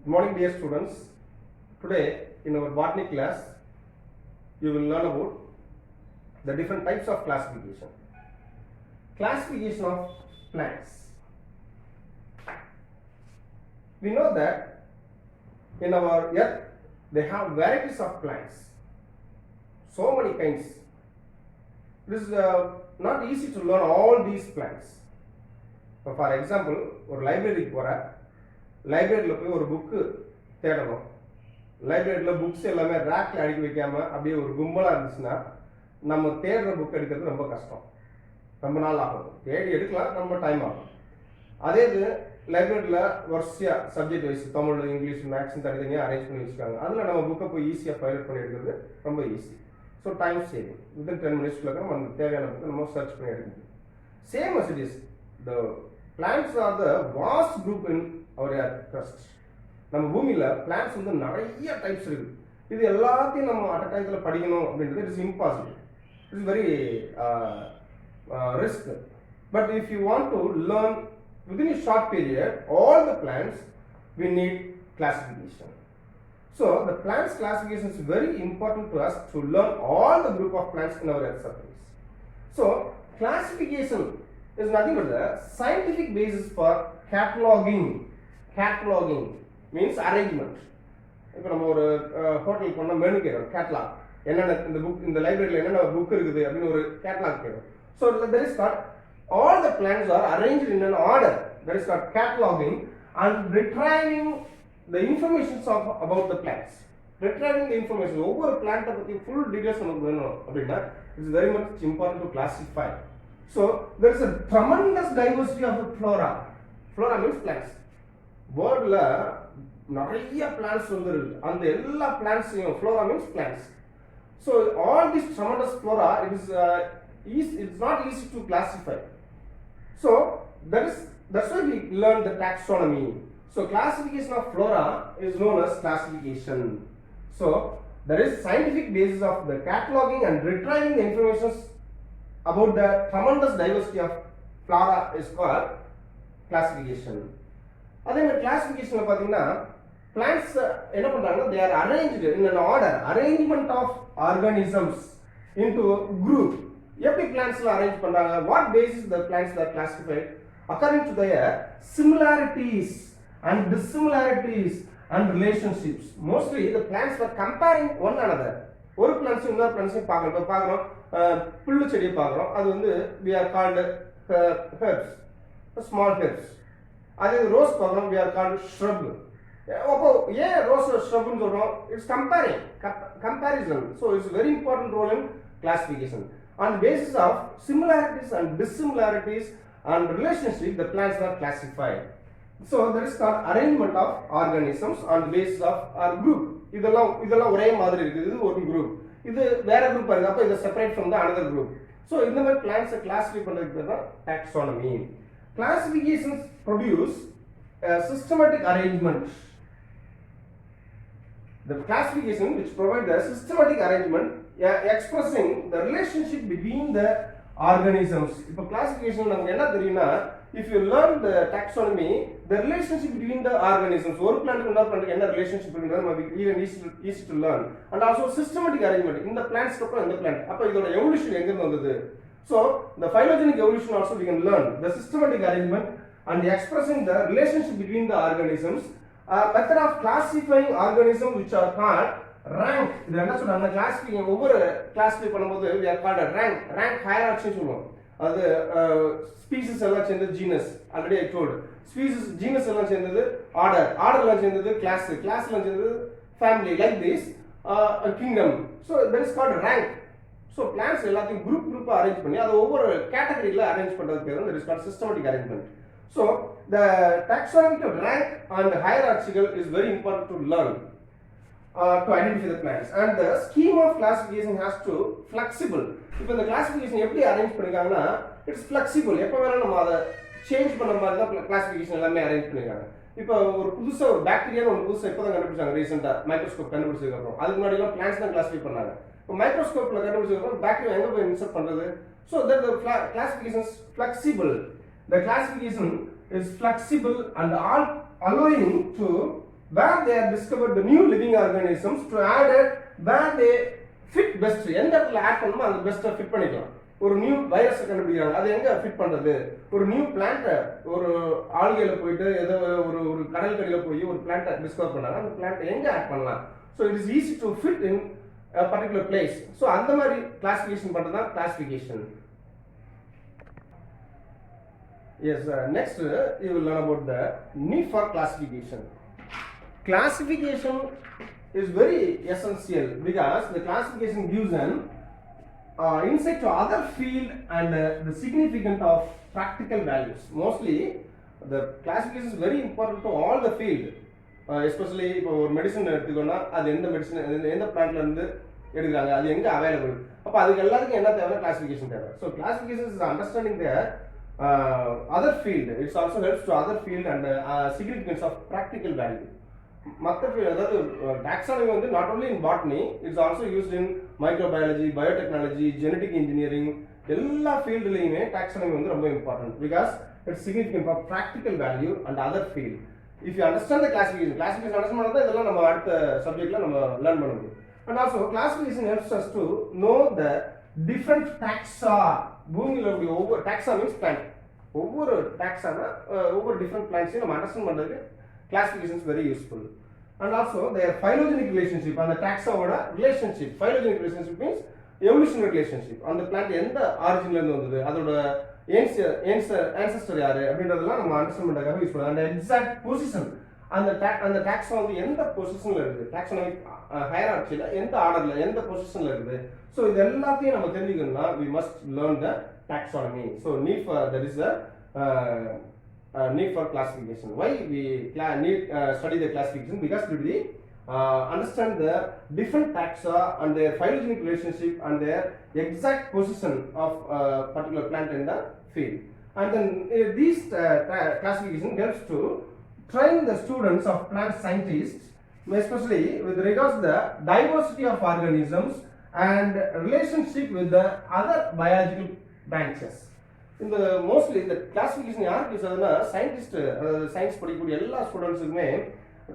Good morning, dear students. Today, in our botany class, you will learn about the different types of classification. Classification of plants. We know that in our earth, they have varieties of plants. So many kinds. It is not easy to learn all these plants. So for example, ஒரு லைப்ரரிக்கு போகிற லைப்ரரியில் போய் ஒரு book தேடணும். லைப்ரரியில் books எல்லாமே ரேக்கில் அடுக்கி வைக்காமல் அப்படியே ஒரு கும்பலாக இருந்துச்சுன்னா நம்ம தேடுற புக் எடுக்கிறது ரொம்ப கஷ்டம், ரொம்ப நாள் ஆகும். தேடி எடுக்கலாம், ரொம்ப டைம் ஆகும். அதே இது லைப்ரரியில் வரிசையாக subject wise Tamil, English, maths தனித்தனியாக அரேஞ்ச் பண்ணி வச்சுருக்காங்க. அதில் நம்ம புக்கை போய் ஈஸியாக ஃபைல் பண்ணி எடுக்கிறது ரொம்ப easy. So time saving. Within 10 minutes நம்ம தேவையான புக்கை நம்ம சர்ச் பண்ணி எடுக்கணும். Same as it is, the plants are the vast group in our earth crust. நம்ம பூமியில் பிளான்ஸ் வந்து நிறைய டைப்ஸ் இருக்குது. இது எல்லாத்தையும் நம்ம அட் டயத்தில் படிக்கணும் அப்படின்றது it is impossible. It is very risk. But if you want to learn within a short period all the plants, we need classification. So the plants classification is very important to us to learn all the group of plants in our earth surface. So classification is nothing but the scientific basis for cataloging. Cataloging means arrangement. இப்போ நம்ம ஒரு ஹோட்டலுக்கு போனால் menu கேட்குறோம், catalogue என்னென்ன இந்த book, இந்த லைப்ரரியில் என்னென்ன புக் இருக்குது அப்படின்னு ஒரு கேட்லாக் கேட்குறோம். So there is called all the plants are arranged in an order. That is called cataloging and retrieving the information about the plants. Retrieving the information. ஒவ்வொரு பிளான்ட்டை பற்றி ஃபுல் டீடைல்ஸ் நமக்கு வேணும் அப்படின்னா it's very much important to classify. So there is a tremendous diversity of the flora. Flora means plants. வேர்ல்டில் நிறைய plants வந்து இருக்கு. அந்த எல்லா பிளான்ட்ஸையும் flora means plants. So all this tremendous flora, it's not easy to classify. So that's why we learn the taxonomy. So classification of flora is known as classification. So there is scientific basis of the cataloging and retrieving the information about the tremendous diversity of flora is called classification. அதே மாதிரி கிளாசிஃபிகேஷன்ல பாத்தீங்கன்னா plants என்ன பண்றாங்க, they are arranged in an order, arrangement of organisms into a group. எப்படி பிளான்ட்ஸ்ல arrange பண்றாங்க, what basis the plants are classified according to their similarities and dissimilarities and relationships. Mostly the plants are comparing one another. ஒரு plants இன்னொரு பிளான்ட்ஸையும் பார்க்கறோம். இப்போ பார்க்குறோம் புல்லு செடியை பார்க்குறோம், அது வந்து we are called herbs, small herbs. அதே ரோஸ் பார்க்குறோம், we are called shrub. அப்போ ஏன் ரோஸ் shrubன்னு சொல்றோம், it's comparison. So it's very important role in classification. On the basis of similarities and dissimilarities and relationship, the plants are classified. So there is called arrangement of organisms on the basis of our group. இதெல்லாம் ஒரே மாதிரி இருக்குது, இது ஒரு group, இது வேற group இருக்கு, அப்போ இது separate from the another group. So இந்த மாதிரி பிளான்ட்ஸை கிளாசிஃபை பண்றதுக்கு தான் taxonomy. Classifications produce a systematic arrangement. The classification which provide the systematic arrangement expressing the relationship between the organisms. இப்போ கிளாசிஃபிகேஷன் நமக்கு என்ன தெரியும்னா, if you learn the taxonomy, the relationship between the organisms, ஒரு plant இன்னொரு plant என்ன relationship இருக்குன்னு நமக்கு even easy to learn. And also systematic arrangement, இந்த பிளான்ட்ஸ்க்கு அப்புறம் இந்த பிளான்ட், அப்போ இதோட எவல்யூஷன் எங்க இருந்து வந்தது. So the phylogenetic evolution also we can learn the systematic arrangement and expressing the relationship between the organisms. Method of classifying organisms which are called rank. இது என்ன சொல்றாங்க, கிளாசிஃபை ஒவ்வொரு கிளாசிஃபை பண்ணும்போது we are called a rank hierarchy சொல்லுவோம். அது species எல்லாம் சேர்ந்தது genus, already I told. Species genus எல்லாம் சேர்ந்தது ஆர்டர் எல்லாம் சேர்ந்தது கிளாஸ் எல்லாம் சேர்ந்தது family, like this kingdom. So that is called rank. So plans எல்லாத்தையும் குரூப்பாக அரேஞ்ச் பண்ணி அதை ஒவ்வொரு கேட்டகரியில் அரேஞ்ச் பண்ணுறதுக்கு பேர் that is called systematic arrangement. So the taxonomic rank and hierarchical is very important to learn to identify the plants. And the scheme of classification has to flexible. இப்போ இந்த கிளாசிஃபிகேஷன் எப்படி arrange பண்ணிருக்காங்கன்னா it's flexible. எப்போ வேணாலும் நம்ம அதை change பண்ண மாதிரி தான் கிளாசிஃபிகேஷன் எல்லாமே அரேஞ்ச் பண்ணிருக்காங்க. இப்போ ஒரு புதுசாக ஒரு பாக்டீரியான்னு ஒரு புதுசாக இப்போ தான் கண்டுபிடிச்சாங்க ரீசெண்டாக, மைக்ரோஸ்கோப் கண்டுபிடிச்சதுக்கு அப்புறம். அதுக்கு முன்னாடிலாம் பிளான்ஸ் தான் கிளாசிஃபை பண்ணாங்க. இப்போ மைக்ரோஸ்கோப்பில் கண்டுபிடிச்சதுக்கு அப்புறம் பாக்டீரியா எங்கே போய் இன்சர்ட் பண்ணுறது. So that the classification is flexible. The classification is flexible and allowing to where they have discovered the new living organisms to add it where they fit best. எந்த இடத்துல add பண்ணணுமோ அந்த பெஸ்ட்டாக fit பண்ணிக்கலாம். ஒரு new வைரஸை கண்டுபிடிக்கிறாங்க, அது எங்கே ஃபிட் பண்ணுறது? ஒரு நியூ பிளான்ட்டை ஒரு ஆள்கையில் போயிட்டு ஏதோ ஒரு ஒரு கடல் கடியில் போய் ஒரு பிளான்ட்டை டிஸ்கவர் பண்ணாங்க, அந்த பிளான்ட்டை எங்கே ஆட் பண்ணலாம்? So it is easy to fit in particular place. So அந்த மாதிரி கிளாசிஃபிகேஷன் பண்ணுறது தான் classification. Yes, next you will learn about the need for classification. Classification is very essential because the classification gives an insight to other field and the significance of practical values. Mostly the classification is very important to all the field, especially இப்போ ஒரு medicine எடுத்துக்கோன்னா அது எந்த medicine எந்த பிளான்ட்ல இருந்து எடுக்கிறாங்க, அது எங்கே available, அப்போ அதுக்கு எல்லாத்துக்கும் என்ன தேவை? கிளாசிஃபிகேஷன் தேவை. So classification is understanding the other field. It also helps to other field and significance of practical value. மற்ற field, அதாவது taxonomy வந்து not only in botany, it's also used in microbiology, biotechnology, genetic engineering, எல்லா ஃபீல்டுலையுமே taxonomy வந்து ரொம்ப important because it's significant for practical value and other field. If you understand the classification understand பண்ணா இதெல்லாம் நம்ம அடுத்த சப்ஜெக்ட்ல நம்ம லேர்ன் பண்ண முடியும். And also classification helps us to know the different taxa. பூமியில் உள்ள ஒவ்வொரு taxa means plant, ஒவ்வொரு taxana ஒவ்வொரு different plants நம்ம அண்டர்ஸ்டாண்ட் பண்றதுக்கு classification is very useful. And also their phylogenetic relationship and the taxa ஓட relationship. Phylogenetic relationship means evolutionary relationship. அந்த plant எந்த ஆரிஜின்ல இருந்து வந்தது, அதோட ancestor யாரு அப்படின்றதெல்லாம் நம்ம அண்டர்ஸ்டாண்ட் பண்றதுக்காக யூஸ் பண்ணலாம். அந்த எக்ஸாக்ட் பொசிஷன், அந்த taxa வந்து எந்த பொசிஷன்ல இருக்குது, taxonomic hierarchy எந்த ஆர்டர்ல எந்த பொசிஷன்ல இருக்குது. ஸோ இது எல்லாத்தையும் நம்ம தெரிஞ்சுக்கணும்னா we must learn the taxonomy. So need for that is the need for classification. Why we need study the classification? Because we understand the different taxa and their phylogenetic relationship and their exact position of particular plant in the field. And then these classification helps to train the students of plant scientists, especially with regards to the diversity of organisms and relationship with the other biological branches. In the mostly the classification யாருக்கு use ஆகுதுன்னா scientist, science படிக்கக்கூடிய எல்லா ஸ்டூடெண்ட்ஸுக்குமே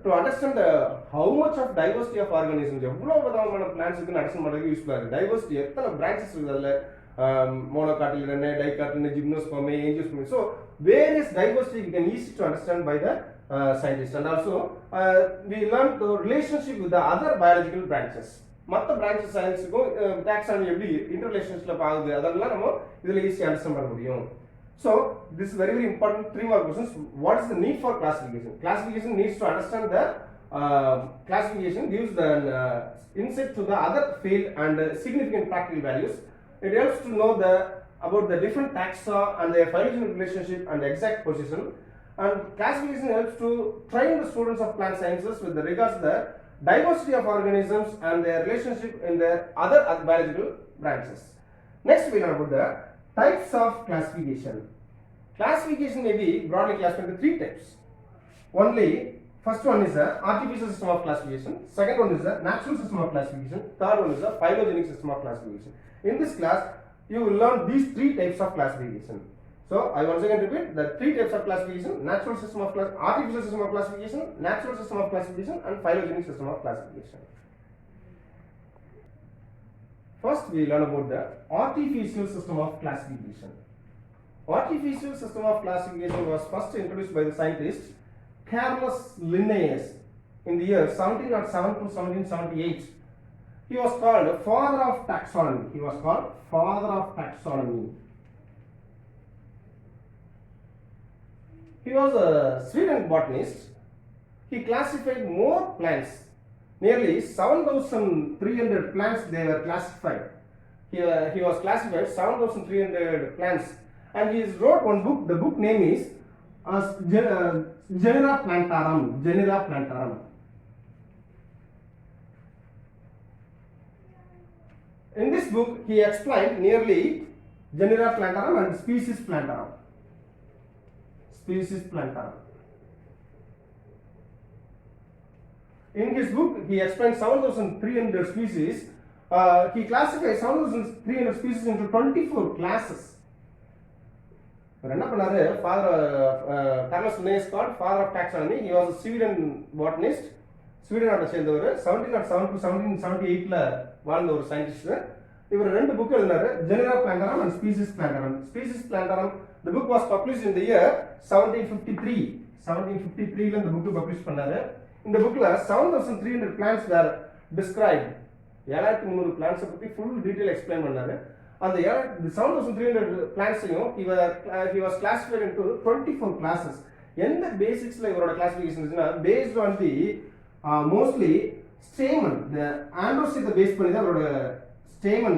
to understand the how much of diversity of organisms, எவ்வளோ விதமான plans இருக்குன்னு understand பண்ணுறதுக்கு யூஸ்ஃபுல்லாக இருக்குது. டைவர்சிட்டி எத்தனை பிரான்ச்சஸ் இருக்குது, அதில் Monocotyledonae, Dicotyledonae, Gymnospermae, Angiospermae. So various diversity we can easy to understand by the scientists. And also we learn the relationship with the other biological branches. மற்ற பிரான்ச்சஸ் சயின்ஸுக்கும் டாக்ஸானமி எப்படி இன்டர்ரிலேஷன்ஸ்ல பாகுது அதெல்லாம் நம்ம இதில் ஈஸியாக அண்டர்ஸ்டாண்ட் பண்ண முடியும். So this very very important 3 mark questions. What is the need for classification? Classification needs to understand the classification gives the insight to the other field and significant practical values. It helps to know about the different taxa and their phylogenetic relationship and the exact position. And classification helps to train the students of plant sciences with regards to the diversity of organisms and their relationship in their other biological branches. Next we learn about the types of classification. Classification may be broadly classified into 3 types. Only first one is the artificial system of classification, second one is the natural system of classification, third one is the phylogenetic system of classification. In this class you will learn these 3 types of classification. So I once again repeat the 3 types of classification: natural system of artificial system of classification, natural system of classification, and phylogenetic system of classification. First we learn about the artificial system of classification. Artificial system of classification was first introduced by the scientist Carolus Linnaeus in the year 1707 to 1778. He was called father of taxonomy. He was called father of taxonomy. He was a Sweden botanist. He classified more plants. Nearly 7,300 plants they were classified. He was classified 7,300 plants, and he wrote one book. The book name is Genera Plantarum. Genera Plantarum. In this book, he explained nearly Genera Plantarum and Species Plantarum. Species Plantarum. In his book, he explained 7,300 species. He classified 7,300 species into 24 classes. இவர் என்ன பண்ணாரு, Carolus Linnaeus called father of taxonomy. He was a Sweden botanist. Sweden நாட்டை சேர்ந்தவர். 1707 to 1778ல வாழ்ந்த ஒரு scientist. இவர் ரெண்டு book எழுதினாரு, Genera Plantarum and Species Plantarum. Species Plantarum the book was published in the year 1753. 1753ல இந்த புக் பப்ளிஷ் பண்ணாரு. இந்த புக்ல 7300 plants were described. 7300 plants பத்தி full detail explain பண்ணாரு. அந்த 7300 plants-ஐயும் he was classified into 24 classes. எந்த பேசிக்ஸ்ல இவரோட கிளாசிஃபிகேஷன் இருக்குன்னா, based on the mostly stamen, the androcyte base பண்ணி தான் அவரோட stamen,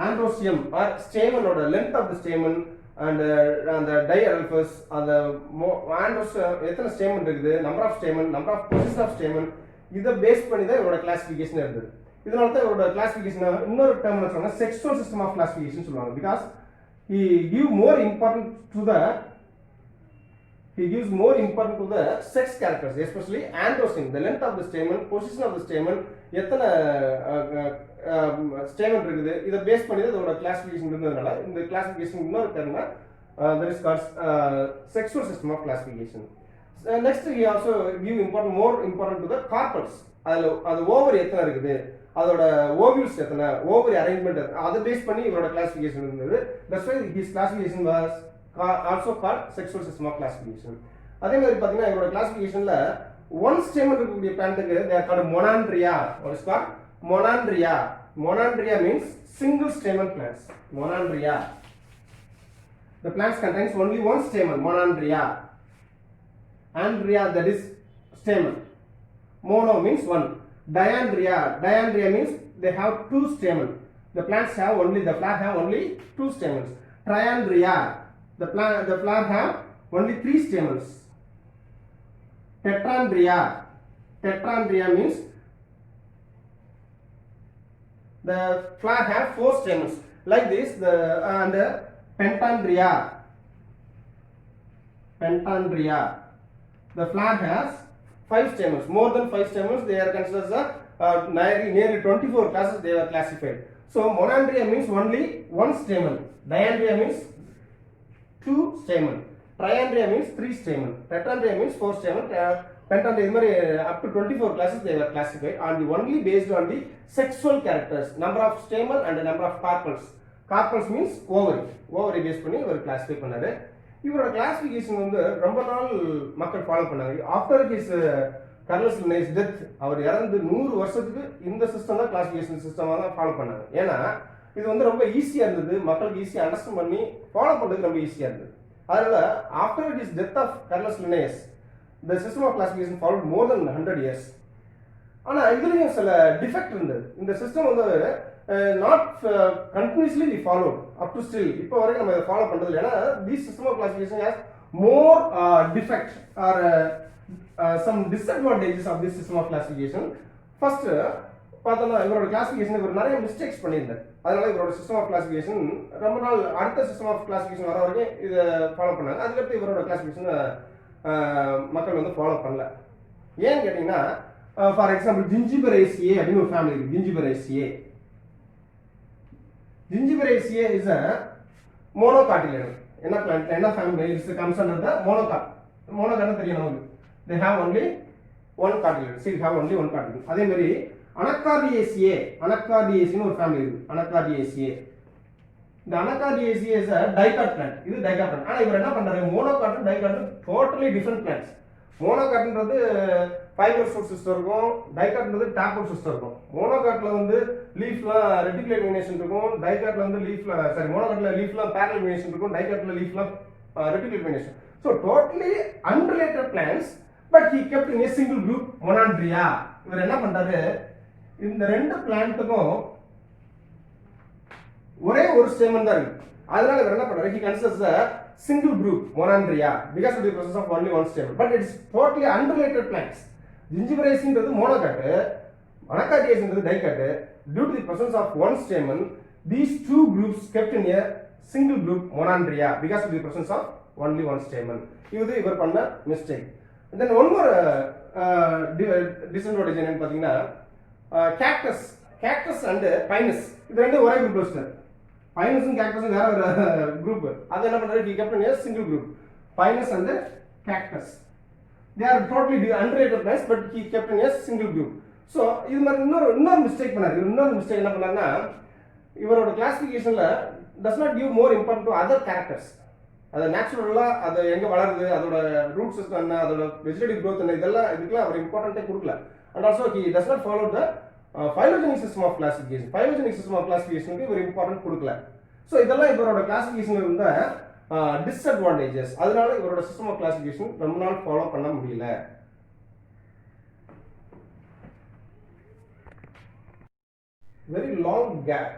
androcium or stamen ஓட length of the stamen and the diarrhelphus, அந்த androcium எத்தனை stamen இருக்குது, number of stamen, number of position of stamen, இத பேஸ் பண்ணி தான் இவரோட கிளாசிஃபிகேஷன் இருந்தது. இதனால தான் இவரோட கிளாசிஃபிகேஷன் இன்னொரு டேர்ம்ல சொன்னா செக்சுவல் சிஸ்டம் ஆஃப் கிளாசிஃபிகேஷன் சொல்லுவாங்க. Because he gives more importance to the sex characters, especially androgen, the length of the stamen, position of the stamen, எத்தனை stamen இருக்குது, இத பேஸ் பண்ணி தான் இதோட கிளாசிஃபிகேஷன் இருந்ததனால இந்த கிளாசிஃபிகேஷன் இன்னொரு டேர்ம்னா that is called sexual system of classification. Next he also give more important to the carpels. அதுல அது ஓவரி எத்தனை இருக்குது, அதோட ஓவியூல்ஸ் எத்தனை, ஓவரி அரேஞ்ச்மெண்ட் அதை பேஸ் பண்ணி இவரோட கிளாசிஃபிகேஷன் இருந்தது. That's why his classification was also called sexual system of classification. அதே மாதிரி பாத்தீங்கன்னா இவரோட கிளாசிஃபிகேஷன்ல ஒன் ஸ்டேமன் இருக்கக்கூடிய பிளான்ட்க்கு they are called monandria. What is called monandria? Monandria means single stamen plants. Monandria, the plants contains only one stamen, monandria. Andria, that is stamen. Mono means one. Diandria means they have two stamens. The flower have only two stamens. Triandria, the flower have only three stamens. Tetrandria means the flower have four stamens. Like this, and Pentandria, the flower has 5 stamens, more than 5 stamens. They are considered as nearly 24 classes they were classified. So monandria means only one stamen, diandria means 2 stamen, triandria means 3 stamen, tetrandria means 4 stamen, pentandria up to 24 classes they were classified on the only based on the sexual characters, number of stamen and the number of carpels. Carpels means ovary based பண்ணி இவர் classify பண்ணாரு. இவரோட classification வந்து ரொம்ப நாள் மக்கள் follow பண்ணாங்க. After his Carolus Linnaeus death, அவர் இறந்து 100 வருஷத்துக்கு இந்த சிஸ்டம் தான் கிளாசிஃபிகேஷன் சிஸ்டமாக தான் ஃபாலோ பண்ணாங்க. ஏன்னா இது வந்து ரொம்ப ஈஸியாக இருந்தது, மக்களுக்கு ஈஸியாக அண்டர்ஸ்டாண்ட் பண்ணி ஃபாலோ பண்ணுறதுக்கு ரொம்ப ஈஸியாக இருந்தது. அதனால after his death of Carolus Linnaeus the system of classification followed more than 100 years. ஆனால் இதுலேயும் சில டிஃபெக்ட் இருந்தது. இந்த சிஸ்டம் வந்து not continuously we followed up to still இப்போ வரைக்கும் நம்ம இதை ஃபாலோ பண்ணுறது. ஏன்னா this system of classification has more defect or some disadvantages of this system of classification. First பார்த்தோம்னா இவரோட கிளாசிஃபிகேஷன் இவர் நிறைய மிஸ்டேக்ஸ் பண்ணியிருந்தார். அதனால இவரோட சிஸ்டம் ஆஃப் கிளாசிஃபிகேஷன் ரொம்ப நாள் அடுத்த சிஸ்டம் ஆஃப் கிளாசிஃபிகேஷன் வர வரைக்கும் இதை ஃபாலோ பண்ணாங்க. அதுக்கடுத்து இவரோட கிளாசிஃபிகேஷன் மக்கள் வந்து ஃபாலோ பண்ணல. ஏன்னு கேட்டீங்கன்னா ஃபார் எக்ஸாம்பிள் ஜிஞ்சிபரேசியே அப்படின்னு ஒரு ஃபேமிலி இருக்கு. ஜிஞ்சிபரேசியே இஸ் அ மோனோகாட்டிலிடன். என்ன பிளான்ட், என்ன family is comes under the monocot. Monocot தெரியும் நமக்கு. they have only one cartilage. See, have only one cartilage. அதே மாதிரி அனகார்டியேசின்னு ஒரு ஃபேமிலி இருக்கு. அனகார்டியேசியே, இந்த அனகார்டியேசியே இஸ் a dicot plant. இது dicot plant. ஆனா இவர் என்ன பண்றாரு, monocot dicot totally different plants. மோனோகாட்ன்றது ஃபைபர் ஃபுட் சிஸ்டம் இருக்கும், டைகாட்ன்றது டேப்வுட் சிஸ்டம் இருக்கும். மோனோகாட்ல வந்து லீஃப்ல ரெட்டிகுலேட் வெனினேஷன் இருக்கும், டைகாட்ல வந்து மோனோகாட்ல லீஃப்ல பேரலல் வெனினேஷன் இருக்கும், டைகாட்ல லீஃப்ல reticulate வெனினேஷன். So totally unrelated plants, but he kept in a single group, monandria. இவர் என்ன பண்றாரு, இந்த ரெண்டு பிளான்ட்டுக்கும் ஒரே ஒரு ஸ்டேமன் தான் இருக்கு. அதனால இவர் என்ன பண்றாரு, he considers a single group, monandria, because of the presence of only one stamen, but it is totally unrelated plants. Gingiberraceன்றது மோனோகாட், அனகார்டியேசின்றது dicot. Due to the presence of one stamen, these two groups kept in a single group, monandria, because of the presence of only one stamen. இது இவர் பண்ண mistake. Then one more disadvantage என்னன்னு பாத்தீங்கன்னா, cactus and pinus இது ரெண்டு ஒரே குரூப்ல வச்சிட்டாரு. பைனஸும் கேக்டஸும் வேற ஒரு குரூப். அது என்ன பண்றாரு, he kept in a single group. Pinus and the cactus. They are totally unrelated plants, but he kept in a single group. So இது மாதிரி இன்னொரு மிஸ்டேக் பண்ணாரு. இன்னொரு மிஸ்டேக் என்ன பண்ணாருன்னா, இவரோட கிளாசிஃபிகேஷன்ல does not give more importance to other characters. அது நேச்சுரலா அது எங்க வளருது, அதோட ரூட் சிஸ்டம் என்ன, அதோட வெஜிடேட்டிவ் growth என்ன, இதுக்கெல்லாம் அவர் இம்பார்ட்டன்ட்டே கொடுக்கல. And also he does not follow the phylogeny system of classification. Phylogeny system of classificationக்கு இவர் இம்பார்ட்டன்ட் கொடுக்கல. ஸோ இதெல்லாம் இவரோட கிளாசிஃபிகேஷன்ல இருந்த டிஸ்அட்வான்டேஜஸ். அதனால இவரோட சிஸ்டம் ஆஃப் கிளாசிஃபிகேஷன் ரொம்ப நாள் ஃபாலோ பண்ண முடியல. Very long gap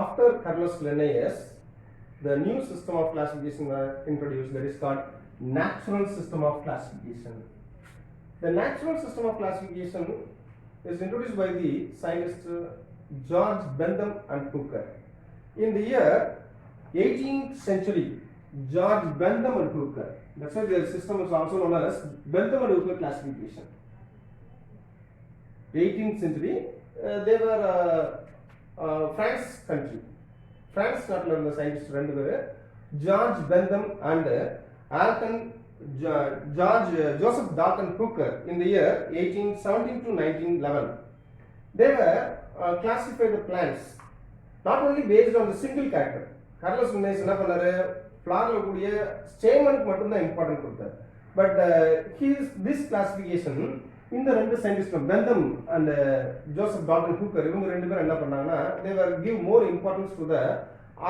after Carolus Linnaeus, the new system of classification was introduced, that is called natural system of classification. The natural system of classification is introduced by the scientist George Bentham and Hooker. In the year 18th century, George Bentham and Hooker, that's why their system is also known as Bentham and Hooker classification. 18th century, they were France country. France நாட்டில் இருந்த scientist ரெண்டு பேர், George Bentham and Joseph Dalton Hooker. in the year 1817 to 1911, they were classified the plants not only based on the single character. Carlos Linnaeus என்ன பண்ணாரு, ஃப்ளார்ல கூடிய ஸ்டேமனுக்கு மட்டும் தான் important கொடுத்தாரு. பட் திஸ் கிளாசிஃபிகேஷன் இந்த ரெண்டு சயின்டிஸ்டும் Bentham and Joseph Dalton Hooker, இவங்க ரெண்டு பேரும் என்ன பண்ணாங்கன்னா, they were give more importance to the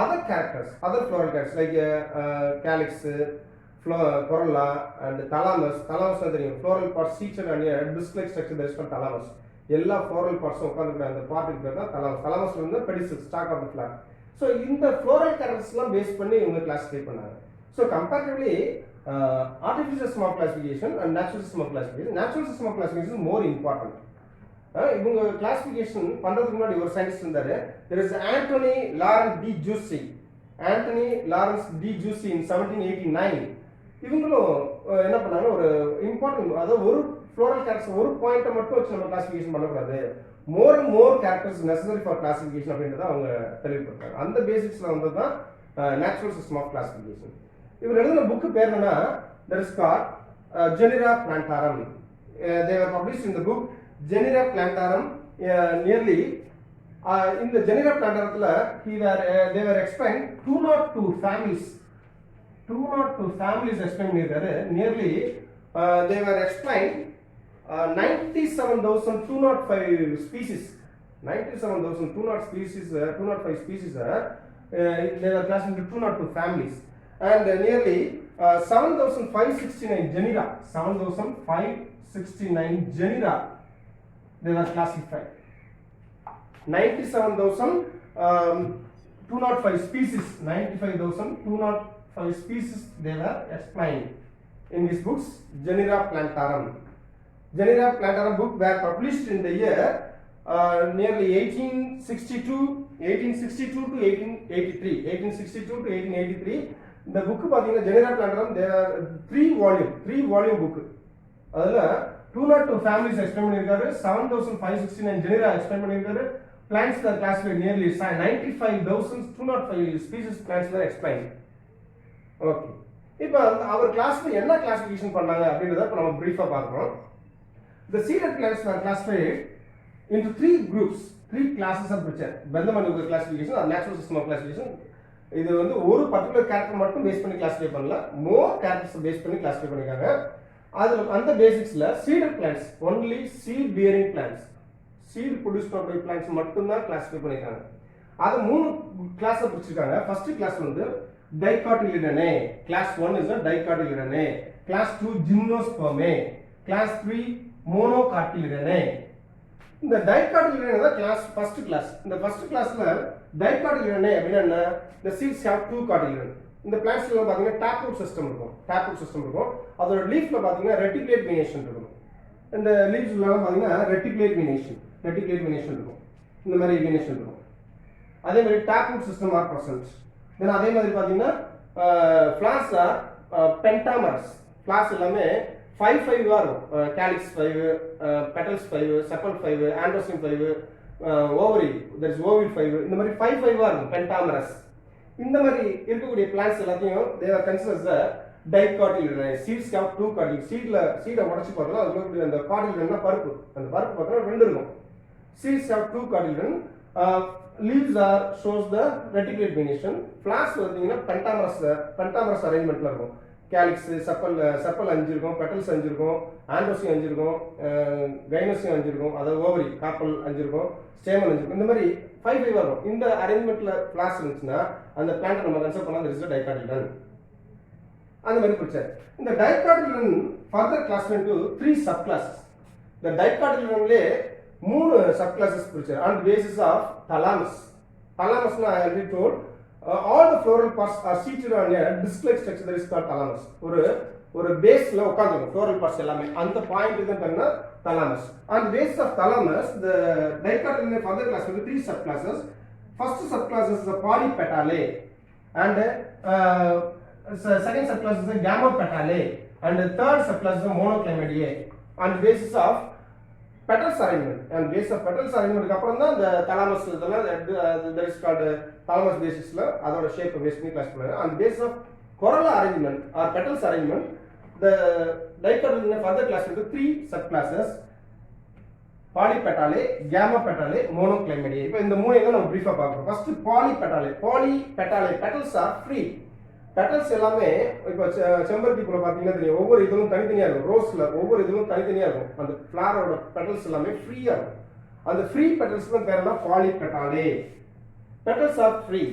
other characters, other floral characters like calyx, corolla and thalamus. Thalamus தெரியும், floral part feature and disc-like structure that is called thalamus. எல்லா floral parts உட்கார்ந்துக்கிற அந்த part இருக்கிறது தான் thalamus. Thalamusல இருந்து pedicel, stalk of the flower. So இந்த floral characters எல்லாம் base பண்ணி இவங்க கிளாசிஃபை பண்ணாங்க. So comparatively artificial system of classification and natural system of classification, natural system of classification is more important. இவங்க கிளாசிஃபிகேஷன் பண்றதுக்கு முன்னாடி ஒரு சயின்டிஸ்ட் இருந்தாரு, there is Anthony Lawrence D. Jussy. Anthony Lawrence D. Jussy in 1789. இவங்களும் என்ன பண்ணாங்க, ஒரு important, அதாவது ஒரு ஃப்ளோரல் கேரக்டர்ஸ் ஒரு பாயிண்ட்டை மட்டும் வச்சு நம்ம கிளாசிஃபிகேஷன் பண்ணக்கூடாது, more and more characters necessary for classification அப்படின்றத அவங்க தெளிவுபடுத்தாங்க. அந்த பேசிக்ஸ்ல வந்து தான் நேச்சுரல் சிஸ்டம் ஆஃப் கிளாசிஃபிகேஷன். இவர் எழுதின புக்கு பேர் என்னன்னா, that is called Genera Plantarum. They were published in the book Genera Plantarum. Nearly in the Genera Plantarumல they were explained 202 families. 202 families explained பண்ணிருக்காரு. Nearly they were explained 97,205 species. 97,205 species. 205 species they were classified into 202 families. And nearly 7,569 genera. 7,569 genera they were classified. 97,205 species. 95,205 species they were explained in these books. Genera Plantarum. Genera Plantarum book were published in the year nearly 1862 to 1883. 1862 to 1883. இந்த book பாத்தீங்கன்னா ஜெனரா plantarum தேர் 3 volume book. அதுல 202 families explain பண்ணிருக்காரு, 7,569 ஜெனரா explain பண்ணிருக்காரு. Plants R classified nearly 95,205 species plants R explain. Okay, இப்போ அவர் classify என்ன classification பண்ணாங்க அப்படின்றத இப்போ நம்ம பிரீஃபா பார்க்கிறோம். The seeded plants were classified into 3 groups, 3 classes of which Bentham and Hooker classification or natural system of classification. இது வந்து ஒரு பர்టిక్యులர் கேரக்டர் மட்டும் பேஸ் பண்ணி கிளாசிஃபை பண்ணல, மோர் கேரக்டர்ஸ் பேஸ் பண்ணி கிளாசிஃபை பண்ணிருக்காங்க. அதுல அந்த பேசிக்ஸ்ல seeded plants, only seed bearing plants, seed produce பண்ற பிளான்ட்ஸ் மட்டும் தான் கிளாசிஃபை பண்ணிருக்காங்க. அது 3 கிளாஸா பிரிச்சிருக்காங்க. ஃபர்ஸ்ட் கிளாஸ் வந்து Dicotyledonae. Class 1 is Dicotyledonae, class 2 Gymnospermae, class 3 Monocotyledonae. இந்த டைகாட்டிலிடனே தான் கிளாஸ் ஃபர்ஸ்ட் கிளாஸ். இந்த ஃபர்ஸ்ட் கிளாஸ்ல டைகாட்டிலிடனே அப்படினா என்ன, the seeds have 2 cotyledon. இந்த பிளான்ட்ஸ்ல பாத்தீங்கன்னா டாப் ரூட் சிஸ்டம் இருக்கும். அதோட லீஃப்ல பாத்தீங்கன்னா ரெட்டிகுலேட் வெனேஷன் இருக்கும். இந்த லீவ்ஸ்ல பாத்தீங்கன்னா ரெட்டிகுலேட் வெனேஷன் இருக்கும். இந்த மாதிரி வெனேஷன் இருக்கும். அதே மாதிரி tap root system are present. Then அதே மாதிரி பாத்தீங்கன்னா ஃபிளார்ஸ் ஆர் பென்டாமரஸ். ஃபிளார்ஸ் எல்லாமே 5 வரும். Calyx 5, petals 5, sepal 5, androecium 5, ovary, that is ovule 5. இந்த மாதிரி 5 இருக்கும் பென்டாமரஸ். இந்த மாதிரி இருக்கக்கூடிய பிளான்ஸ் எல்லாத்தையும் they are considered as the dicotyledonous. Seeds have two cotyledons. சீடை உடைச்சு பார்த்தா அதுக்குள்ள அந்த cotyledon பருப்பு, அந்த பருப்பு பார்த்தா ரெண்டு இருக்கும். Seeds have two cotyledons. Leaves are shows the reticulate venation. Flowers பார்த்தீங்கன்னா pentamerous arrangementல இருக்கும். calyx, sepal 5 இருக்கும், petals 5 இருக்கும், androecium 5 இருக்கும், gynoecium 5 இருக்கும், அதாவது ovary carpel 5 இருக்கும், stamen 5 இருக்கும். இந்த மாதிரி 5 வரும். இந்த அரேஞ்ச்மென்ட்ல flowers இருந்துச்சுன்னா அந்த பிளான்ட் நம்ம கன்சிடர் பண்ணா there is a dicotyledon. அந்த மாதிரி பிரிச்சார். இந்த dicotyledon further classified into 3 subclasses. இந்த dicotyledonலே 3 subclasses பிரிச்சார் on the basis of thalamus. Thalamus I already told. All the floral parts are seated on a disc-like structure that is called thalamus. ஒரு பேஸ்ல உட்கார்ந்திருக்கும் floral parts எல்லாமே. அந்த point தான் பண்ணா thalamus. On the basis of thalamus, the dicotyledon further class into 3 subclasses. First subclass is the polypetalae, and second subclass is the gamopetalae, and the third subclass is the monoclamidiae. On the basis of petals arrangement, and base of petals arrangement அப்புறம் தான் இந்த thalamus இதெல்லாம் that is called thalamus basisல அதோட shape base பண்ணி class பண்ணுவாங்க. on base of corolla arrangement or petals arrangement, the dicotyledon further class into 3 subclasses: polypetalae, gamopetalae, monoclamidiae. இப்போ இந்த மூணு என்ன நம்ம பிரீஃபா பார்ப்போம். First polypetalae petals are free. petals எல்லாமே இப்போ செம்பருத்தி பூல பாத்தீங்கன்னா தெரியும், ஒவ்வொரு இதழும் தனித்தனியா இருக்கும். ரோஸ்ல ஒவ்வொரு இதழும் தனித்தனியா இருக்கும். அந்த ஃப்ளவரோட petals எல்லாமே ஃப்ரீயா இருக்கும். அந்த ஃப்ரீ petals தான் பேர் என்ன? polypetalae. petals are free.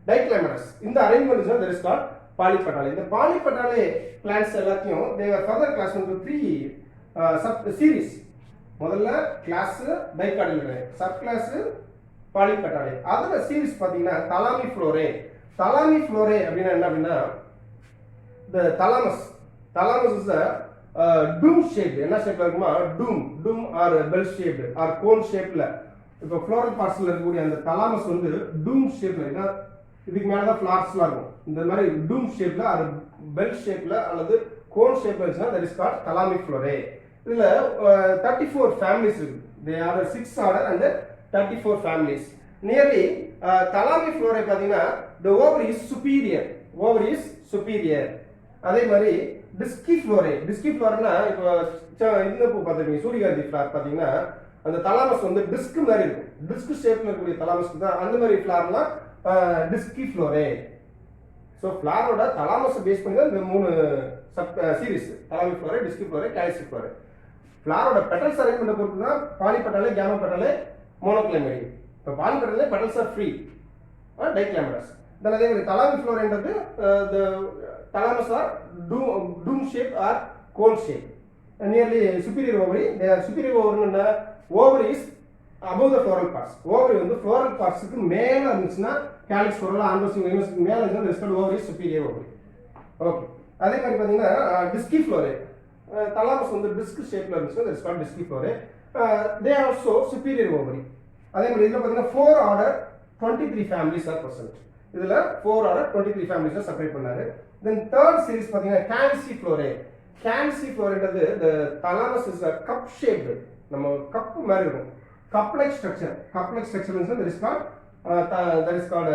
Diclamatus. இந்த arrangement is there is called polypetalae. இந்த polypetalae plants எல்லாத்தையும் they were further classified into 3 sub series. முதல்ல class dicotyledon, sub class polypetalae. அதோட சீரிஸ் பாத்தீங்கன்னா thalamiflorae. thalamiflorae அப்படினா என்ன அப்படினா the thalamus is a dome shaped. என்ன ஷேப்ல இருக்குமா? dome or bell shaped or cone shapeல. இப்போ floral partsல இருக்கக்கூடிய அந்த thalamus வந்து dome shapeல இருக்கு. இதுக்கு மேல தான் flowers-லாம் இருக்கும். இந்த மாதிரி dome shapeல or bell shapeல அல்லது cone shapeல இருந்துச்சுனா that is called thalamiflorae. இதுல 34 families இருக்கு. they are 6 order and 34 families. nearly thalamiflorae பாத்தீங்கன்னா the ovary is superior. அதே மாதிரி disciflorae னா இப்போ இந்த பூ பாத்தீங்க, சூரியகாந்தி ஃப்ளவர் பாத்தீங்கன்னா அந்த thalamus வந்து டிஸ்க் மாதிரி இருக்கும். டிஸ்க் ஷேப்ல இருக்கக்கூடிய thalamus தான் அந்த மாதிரி ஃப்ளவர்லாம் disciflorae. சோ ஃப்ளவரோட thalamus பேஸ் பண்ணி தான் இந்த மூணு சீரிஸ் thalamiflorae, disciflorae, calyciflorae. ஃப்ளவரோட பெட்டல்ஸ் அரேஞ்ச்மென்ட் பொறுத்து தான் polypetalae, gamopetalae, monoclamidiae. இப்போ polypetalae petals are free or diclamatus. then அதே மாதிரி thalamiflorae என்றது the thalamus are dome shape or cone shape. nearly superior ovary. they are superior ovary னா ovary is above the floral parts. ovary வந்து floral parts க்கு மேல இருந்துச்சுனா calyx, corolla, androecium, gynoecium மேல இருந்தா the result ovary is superior ovary. Okay. அதே மாதிரி பாத்தீங்கன்னா disciflorae, thalamus வந்து டிஸ்க் ஷேப்ல இருந்துச்சுனா that is called disciflorae. they are also superior ovary. அதே மாதிரி இதுல பாத்தீங்கன்னா 4 order 23 families are present. இதுல 4 order 23 families செப்பரேட் பண்ணாரு. then third series பாத்தீங்கன்னா calyciflorae. calyciflorae the thalamus is a cup shaped. நம்ம கப் மாதிரி இருக்கும். cup like structure means that is called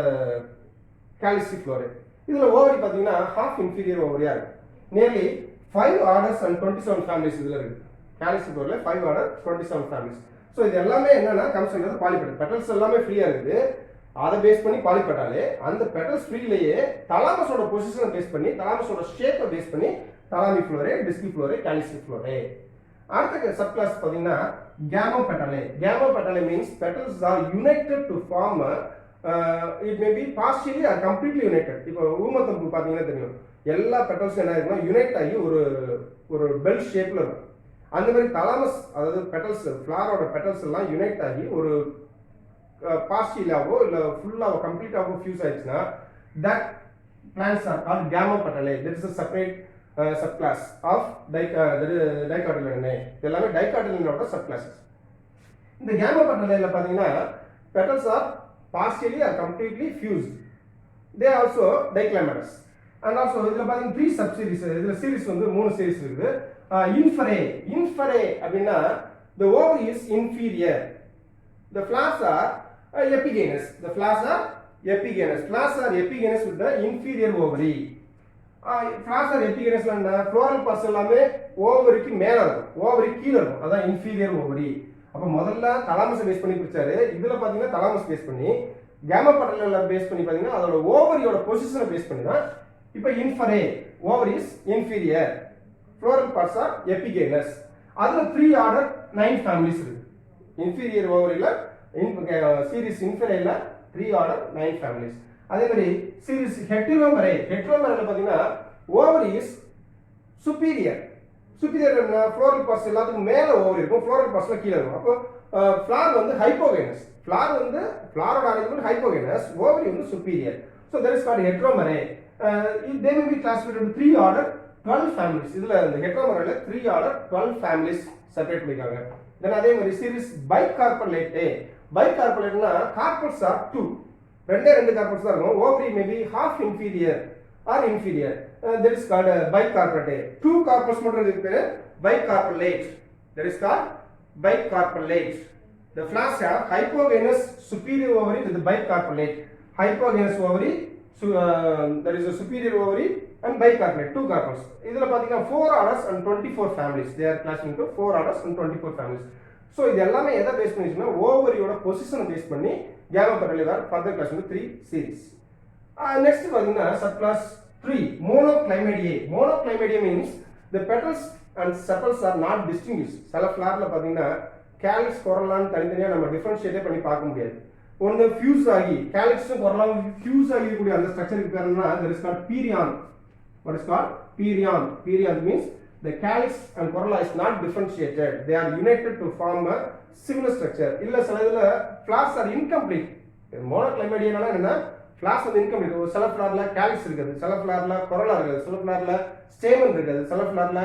calyciflorae. இதுல ovary பாத்தீங்கன்னா half inferior ovary இருக்கு. nearly 5 orders and 27 families இதுல இருக்கு. calyciflorae 5 order 27 families. சோ இது எல்லாமே என்னன்னா கம்ஸ் அண்டர் polypetalae. petals எல்லாமே ஃப்ரீயா இருக்குது. அத பேஸ் பண்ணி polypetalae. அந்த petals ஃப்ரீலயே thalamus ஓட பொசிஷனை பேஸ் பண்ணி, thalamus ஓட ஷேப்பை பேஸ் பண்ணி thalamiflorae, disciflorae, calyciflorae. அடுத்த சப் கிளாஸ் பாத்தீங்கன்னா gamopetalae means petals are united to form it may be partially or completely united. இப்போ ஊமத்தம்பூ பாத்தீங்கன்னா தெரியும், எல்லா petals என்ன இருக்குன்னா யுனைட் ஆகி ஒரு பெல் ஷேப்ல இருக்கும். அந்த மாதிரி thalamus அதாவது petals ஃப்ளவரோட petals எல்லாம் யுனைட் ஆகி ஒரு பார்ஷியலாவோ இல்ல ஃபுல்லாவோ கம்ப்ளீட்டாவோ fuse ஆயிடுச்சுனா that plants are called gamopetalae. there is a separate subclass of dicotyledon. எல்லாமே dicotyledon ஓட subclasses. இந்த gamopetalae பாத்தீங்கன்னா petals are partially or completely fused. they are also diclamatus. and also இதுல பாத்தீங்கன்னா 3 sub series. இதுல series வந்து 3 series இருக்குது. inferae அப்படினா the ovary is inferior. the flowers are epigynous. the flowers are epigenous. Flowers are epigenous with the inferior ovary. Flowers are epigenous னா floral parts எல்லாமே ஓவரிக்கு மேல இருக்கும், ஓவரி கீழ இருக்கும். அதான் inferior ovary. அப்ப முதல்ல தலாமஸ் பேஸ் பண்ணி பிரிச்சாரு. இதுல பாத்தீங்கன்னா தலாமஸ் பேஸ் பண்ணி கேமா பட்டல பேஸ் பண்ணி பாத்தீங்கன்னா அதோட ஓவரியோட பொசிஷனை பேஸ் பண்ணி தான் இப்போ Inferae ovary is inferior. Floral parts are epigenous. அதுல 3 ஆர்டர் 9 ஃபேமிலிஸ் இருக்கு. inferior ஓவரியில சீரிஸ் இன்ஃபரேல 3 ஆர்டர் 9 ஃபேமிலிஸ். அதே மாதிரி சீரிஸ் ஹெட்ரோமெரேல பாத்தீங்கன்னா ஓவரி இஸ் superior. superior என்ன floral parts எல்லாத்துக்கும் மேல ஓவரி இருக்கும், floral partsல கீழ இருக்கும். அப்போ flower வந்து hypogenous. flower வந்து flower அரேஞ்ச்மென்ட் hypogenous, ovary வந்து superior. So that is called heteromere. They may be classified into 3 order 12 families. இதுல இந்த heteromerela 3 order 12 families செப்பரேட் பண்ணிருக்காங்க. Then அதே மாதிரி series bicarpellate. bicarpellate னா carpels are 2. ரெண்டு carpels தான் இருக்கும். ovary may be half inferior or inferior. That is called bicarpellate. 2 carpels மட்டும் இருக்கு, bicarpellate. That is called bicarpellate. The flowers have hypogenous superior ovary with the bicarpellate. Hypogenous ovary, that is a superior ovary and bicarpellate, 2 carpels. இதுல பாத்தீங்கன்னா 4 orders and 24 families. They are classified into 4 orders and 24 families. So இது எல்லாமே எதை base பண்ணிச்சுன்னா ஓவரியோட பொசிஷனை base பண்ணி கேமா பட்டலிவர் further class வந்து 3 series. Next பாத்தீங்கன்னா sub clause 3 monoclymadiae. monoclymadiae means the petals and sepals are not distinguished. சில ஃபிளவர்ல பாத்தீங்கன்னா calyx corolla தனித்தனியா நம்ம டிஃபரன்ஷியேட் பண்ணி பார்க்க முடியாது. ஒன்னு ஃபியூஸ் ஆகி calyxும் corolla ஃபியூஸ் ஆகி கூடிய அந்த ஸ்ட்ரக்சருக்கு பேர் என்னன்னா that is called perion. What is called perion? perion means the calyx and corolla is not differentiated. They are united to form a similar structure. இல்ல சில இதுல flowers are incomplete. monoclymadiae னால என்ன flowers வந்து incomplete. ஒரு சில flowerல calyx இருக்குது, சில flowerல corolla இருக்குது, சில flowerல stamen இருக்குது, சில flowerல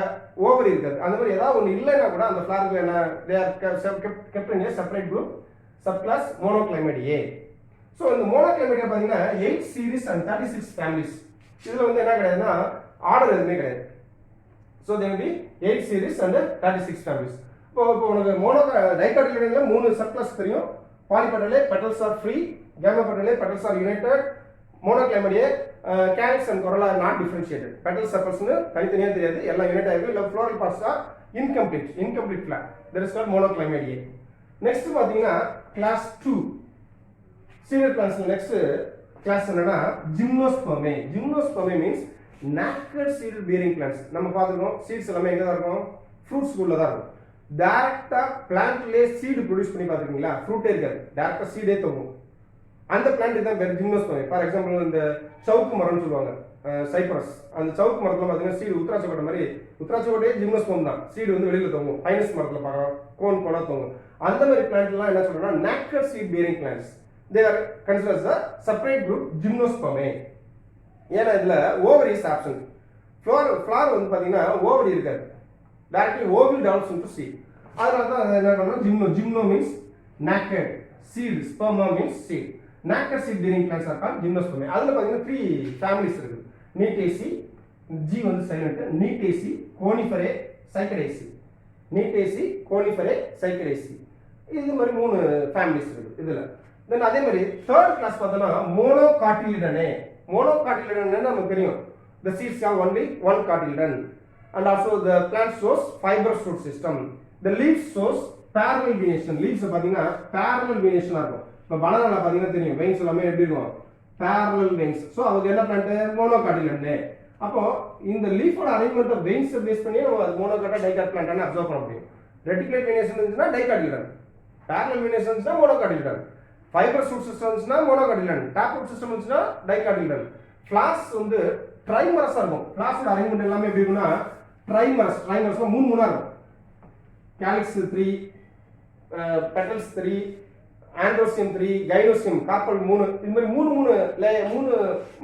ovary இருக்குது. அந்த மாதிரி ஏதாவது ஒன்னு இல்லைனா கூட அந்த flowerக்கு என்ன they are kept in a separate group, subclass monoclymadiae. So இந்த monoclymadiae பாத்தீங்கன்னா 8 series and 36 families. இதுல வந்து என்ன கிடையாதுன்னா ஆர்டர் எதுவுமே கிடையாது. So there will be 8 series and 36 families. இப்போ உங்களுக்கு மோனோ டைகாட்டிலிடன்ல 3 சப்கிளாஸ் தெரியும். பாலிபெட்டலே petals are free, gamma petale petals are united, monoclymadiae calyx and corolla are not differentiated. petals sepals னு தனித்தனியா தெரியாது, எல்லாம் யூனிட் ஆயிருக்கு. இல்ல floral parts are incomplete flower. That is called monoclymadiae. Next பாத்தீங்கன்னா class 2 serial plants. next class என்னன்னா gymnospermae. gymnospermae means naked seed bearing plants. நம்ம பாத்துறோம் seeds எல்லாமே எங்க தான் இருக்கும், ஃப்ரூட்ஸ் குள்ள தான் இருக்கும். டைரக்டா பிளான்ட்லயே சீட் ப்ரொடியூஸ் பண்ணி பாத்துக்கீங்களா, ஃப்ரூட்டே இருக்காது, டைரக்டா சீடே தொங்கும். அந்த பிளான்ட் தான் பேர் ஜிம்னோஸ்பர்மே. ஃபார் எக்ஸாம்பிள் இந்த சவுக்கு மரம்னு சொல்லுவாங்க, சைப்ரஸ். அந்த சவுக்கு மரத்துல பாத்தீங்கன்னா சீடு உத்ராட்ச கொட்டை மாதிரி, உத்ராட்ச கொட்டையே ஜிம்னோஸ்பர்ம் தான், சீடு வந்து வெளியில தொங்கும். பைனஸ் மரத்துல பார்க்கலாம், கோன் போனா தொங்கும். அந்த மாதிரி பிளான்ட் எல்லாம் என்ன சொல்றோம்னா naked seed bearing plants. They are considered as a separate group gymnospermae. ஏன்னா இதுல ஓவரி இஸ் ஆப்சன்ட். ஃப்ளவர் வந்து பாத்தீங்கன்னா ஓவரி இருக்காது, டைரக்ட்லி ஓவில் டெவலப்ஸ் இன்டு சீட். அதனால தான் என்ன பண்ணணும் ஜிம்னோ means naked, seed sperma means seed. naked seed bearing plants are called gymnospermae. அதுல பாத்தீங்கன்னா 3 families இருக்கு. Neetaceae, G வந்து silent, Neetaceae, Coniferae, Cycadaceae. Neetaceae, Coniferae, Cycadaceae. இது மாதிரி 3 families இருக்கு இதுல. தென் அதே மாதிரி third class பார்த்தோம்னா monocotyledone. monocotyledone நமக்கு தெரியும், the seeds have only one cotyledon, and also the plant shows fibrous root system. The leaves shows parallel venation. leaves பாத்தீங்கன்னா parallel venation இருக்கும். இப்ப பனானால பாத்தீங்கன்னா தெரியும் veins எல்லாமே எப்படி இருக்கும், parallel veins. சோ அது என்ன plant, monocotyledone. அப்போ இந்த லீஃபோட அரேஞ்ச்மென்ட் ஆஃப் veins பேஸ் பண்ணி நம்ம monocotyledone dicot plant னு அப்சர்வ் பண்ண முடியும். reticulate venation இருந்துச்சுன்னா dicotyledone, parallel venation இருந்துச்சுன்னா monocotyledone, fibrous root system இருந்துச்சுன்னா monocotyledone, tap root system இருந்துச்சுன்னா dicotyledone. flowers வந்து ட்ரைமரஸா இருக்கும். flowers ஓட அரேஞ்ச்மென்ட் எல்லாமே எப்படி இருக்கும்னா ட்ரைமரஸ்ல மூணா இருக்கும். calyx 3, petals 3, androecium 3, gynoecium, carpel 3. இந்த மாதிரி மூணு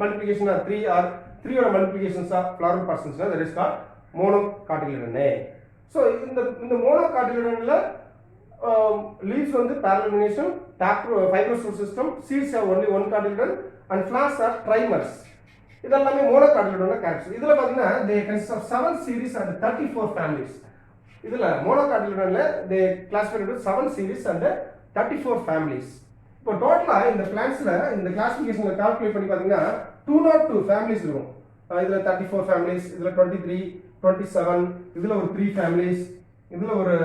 மல்டிப்ளிகேஷன் 3 ஆர் 3 ஓட மல்டிப்ளிகேஷன்ஸ் ஆஃப் flower parts இருந்துச்சுன்னா that is called monocotyledone. So இந்த monocotyledone leaves வந்து parallel venation, fibrous root system, seeds have only one cotyledon, and flowers are trimers. இதெல்லாமே monocotyledone character. இதுல பாத்தீங்கன்னா they consist of 7 series and 34 families. இதுல monocotyledone they classified into 7 series and 34 families. இப்போ டோட்டலா இந்த பிளான்ஸ்ல இந்த கிளாசிஃபிகேஷன்ல calculate பண்ணி பாத்தீங்கன்னா 202 ஃபேமிலிஸ் இருக்கும். இதுல 34 ஃபேமிலிஸ், இதுல 23, 27, இதுல ஒரு 3 ஃபேமிலிஸ், இதுல ஒரு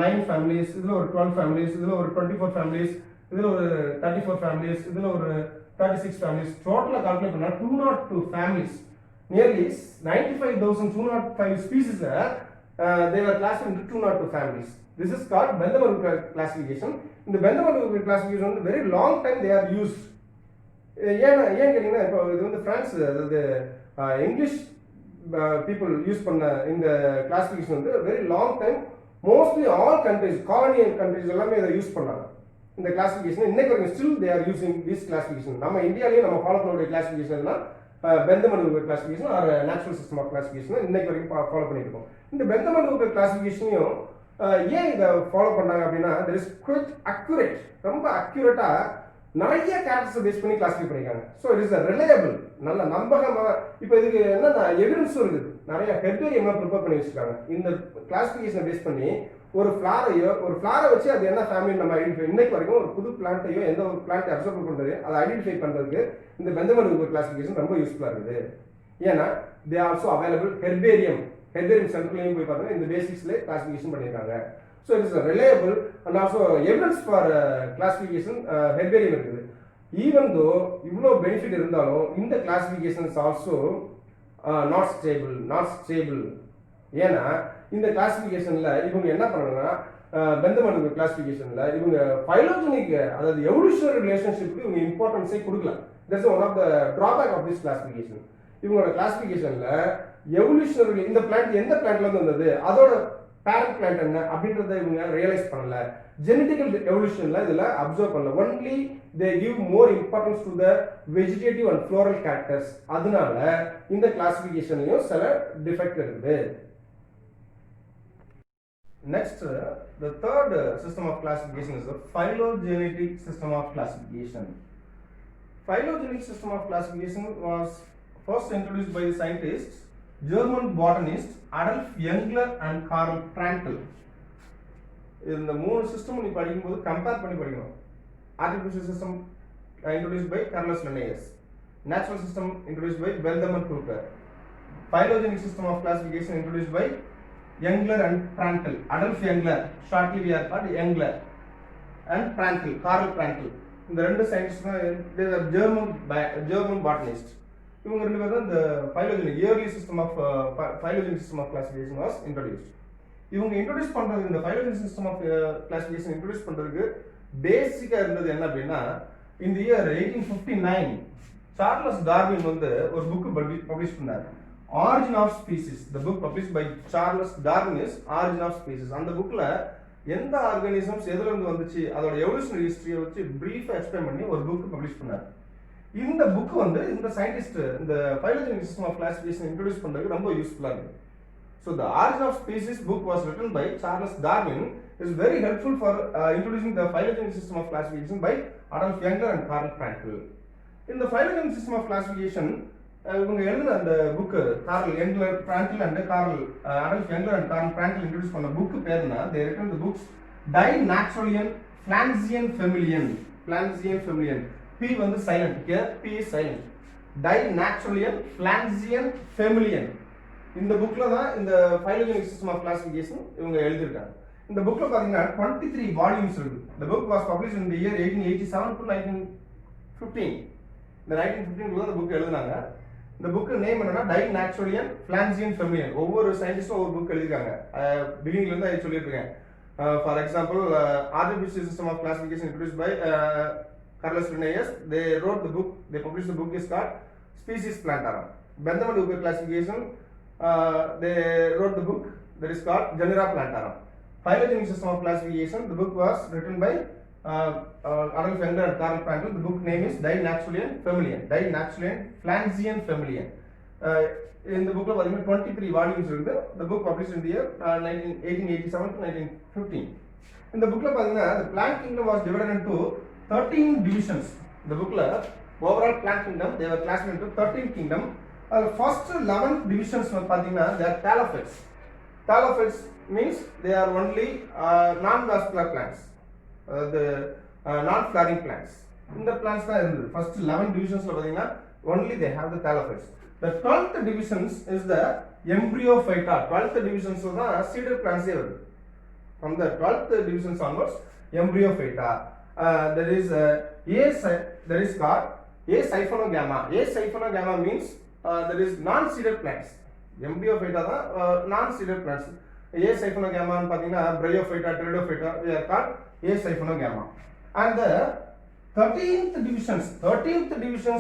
9 ஃபேமிலிஸ், இதுல ஒரு 12 ஃபேமிலிஸ், இதுல ஒரு 24 ஃபேமிலிஸ், இதுல ஒரு 34 ஃபேமிலிஸ், இதுல ஒரு 36 ஃபேமிலிஸ். டோட்டலா கால்குலேட் பண்ணா 202 families. Nearly 95,205 species they were classified into 202 families. This is called Benthamar classification. In the Benthamar classification, very long time they are used. ஏன் கேட்டீங்கன்னா இப்போ இது வந்து பிரான்ஸ் அதாவது இங்கிலீஷ் பீப்புள் யூஸ் பண்ண இந்த கிளாசிஃபிகேஷன் வந்து very long time mostly all countries colonial countries எல்லாமே இதை யூஸ் பண்ணாங்க. இந்த கிளாசிஃபிகேஷன் இன்னைக்கு வரைக்கும் still they are using this classification. நம்ம இந்தியாவிலேயே நம்ம ஃபாலோ பண்ணக்கூடிய கிளாசிஃபிகேஷன் தான் Bentham classification or natural system of classification இன்னைக்கு வரைக்கும் ஃபாலோ பண்ணிட்டு இருக்கோம். இந்த பெந்தமன் கிளாசிஃபிகேஷனையும் ஏன் இதை ஃபாலோ பண்ணாங்க அப்படின்னா தெர் இஸ் குவைட் அக்யூரேட், ரொம்ப அக்யூரேட்டா நிறைய கேரக்டர்ஸ் பேஸ் பண்ணி கிளாசிஃபை பண்ணிருக்காங்க. ஸோ இட் இஸ் ரிலையபிள், நல்ல நம்பகமா. இப்போ இதுக்கு என்னன்னா எவிடன்ஸும் இருக்குது, நிறைய ஹெர்பேரியம்லாம் ப்ரிப்பேர் பண்ணி வச்சிருக்காங்க. இந்த கிளாசிஃபிகேஷனை பேஸ் பண்ணி ஒரு ஃபிளாரை வச்சு அது என்ன ஃபேமிலி நம்ம ஐடென்டிஃபை இன்னைக்கு வரைக்கும் ஒரு புது பிளான்ட்டையோ எந்த ஒரு பிளான்ட் அப்சர்வ் பண்றது அதை ஐடென்டிஃபை பண்றதுக்கு இந்த பெந்தமன் கிளாசிஃபிகேஷன் ரொம்ப யூஸ்ஃபுல்லா இருக்குது. ஏன்னா தே ஆல்சோ அவைலபிள் ஹெர்பேரியம் சென்டர்லையும் போய் பார்த்தீங்கன்னா இந்த பேசிக்ஸ்ல கிளாசிஃபிகேஷன் பண்ணியிருக்காங்க. So it is a reliable and also evidence for classification herbarium இருக்குது. Even though இவ்வளோ பெனிஃபிட் இருந்தாலும் இந்த கிளாசிஃபிகேஷன்ஸ் ஆல்சோ நாட் ஸ்டேபிள். ஏன்னா இந்த கிளாசிஃபிகேஷன்ல இவங்க என்ன பண்ணணும்னா பெந்தமன் கிளாசிஃபிகேஷன்ல இவங்க பைலோஜெனிக் அதாவது எவல்யூஷனரி ரிலேஷன்ஷிப்க்கு இவங்க இம்பார்ட்டன்ஸே கொடுக்கல. That's one of the drawback of this classification. இவங்களோட கிளாசிஃபிகேஷன்ல எவல்யூஷனரி இந்த பிளான்ட் எந்த பிளான்ட்ல இருந்து வந்தது, அதோட பேரண்ட் பிளான்ட் என்ன அப்படின்றத இவங்க ரியலைஸ் பண்ணல. ஜெனடிக்கல் எவல்யூஷன்ல இதுல அப்சர்வ் பண்ணல. Only they give more importance to the vegetative and floral characters. அதனால இந்த கிளாசிஃபிகேஷன்லயும் சில டிஃபெக்ட் இருக்குது. Next the third system of classification is the phylogenetic system of classification. Phylogenetic system of classification was first introduced by the scientists German botanist Adolf Engler and Karl Prantl. இந்த மூணு system நீ படிக்கும்போது compare பண்ணி படிக்கணும். Artificial system introduced by Carolus Linnaeus, natural system introduced by Benthamar Hooker, phylogenetic system of classification introduced by Engler and Prantl. Adolf Engler, shortly we are called Engler, and Prantl, Karl Prantl. இந்த ரெண்டு scientist they are German botanist. இவங்க ரெண்டு பேரும் இந்த phylogenetic yearly system of phylogenetic system of classification was introduced. இவங்க introduce பண்றது இந்த phylogenetic system of classification introduce பண்றதுக்கு பேசிக்கா இருந்தது என்ன அப்படின்னா இந்த இயர் 1859 சார்லஸ் டார்வின் வந்து ஒரு புக் பப்ளிஷ் பண்ணாரு. Origin of Species. The book published by Charles Darwin is Origin of Species. அந்த புக்ல எந்த ஆர்கானிசம்ஸ் எதுல இருந்து வந்துச்சு அதோட எவல்யூஷனரி ஹிஸ்டரியை வச்சு பிரீஃபா எக்ஸ்பிளைன் பண்ணி ஒரு புக் பப்ளிஷ் பண்ணாரு. இந்த புக் வந்து இந்த சயின்டிஸ்ட் இந்த phylogenetic system of classification introduce பண்றதுக்கு ரொம்ப யூஸ்ஃபுல்லா இருக்கு. So the Origin of Species book was written by Charles Darwin is very helpful for introducing the phylogenetic system of classification by Adolf Engler and Karl Prantl. In the phylogenetic system of classification இவங்க எழுதின அந்த book Karl Engler Prantl and Adolf Engler and Karl Prantl introduce பண்ண book பேருனா they written the books Dinaturalian Flandrian Familian. P வந்து silent here, P is silent. Dinaturalian Flandrian Familian. இந்த புக்ல தான் இந்த phylogenetic system of classification இவங்க எழுதிருக்காங்க. இந்த புக்ல பாத்தீங்கன்னா 23 வால்யூம்ஸ் இருக்கு. The book was published in the year 1887 to 1915. இந்த 1915 இந்த புக் எழுதினாங்க. இந்த புக் நேம் என்னன்னா Dinaturalian Flandrian Familian. ஒவ்வொரு சயின்டிஸ்டும் ஒவ்வொரு புக் எழுதிருக்காங்க. பிகினிங்ல இருந்து அதை சொல்லிட்டு இருக்கேன். For example artificial system of classification introduced by Carolus Linnaeus. They wrote the book, they published the book is called Species Plantarum. Benthamar Hooker classification, they wrote the book that is called Genera Plantarum. Phylogenetic system of classification, the book was written by Adolf Engler and Karl Prantl. The book name is Dinaturalian Flandrian Familian. In the book 23 volumes இருக்குது. The book published in the year 1887 to 1915. In the book the plant kingdom was divided into 13 divisions. The book overall plant kingdom they were classified into 13 kingdom. The first 11 divisions they are thallophytes. Thallophytes means they are only non-vascular plants. The non-flowering plants. இந்த plants தான் இருந்தது. First 11 divisions பார்த்தீங்கன்னா only they have the thallophytes. The 12th divisions is the embryophyta. 12th divisions தான் seeded plants வருது. From the 12th divisions onwards, embryophyta. There is there is called Asyphonogamma. Asyphonogamma means there is non-seeded plants. Embryophyta தான் non-seeded plants. Asyphonogamma ன்னு பார்த்தீங்கன்னா Bryophyta, Pteridophyta, they are called Asyphonogamma. And the 13th divisions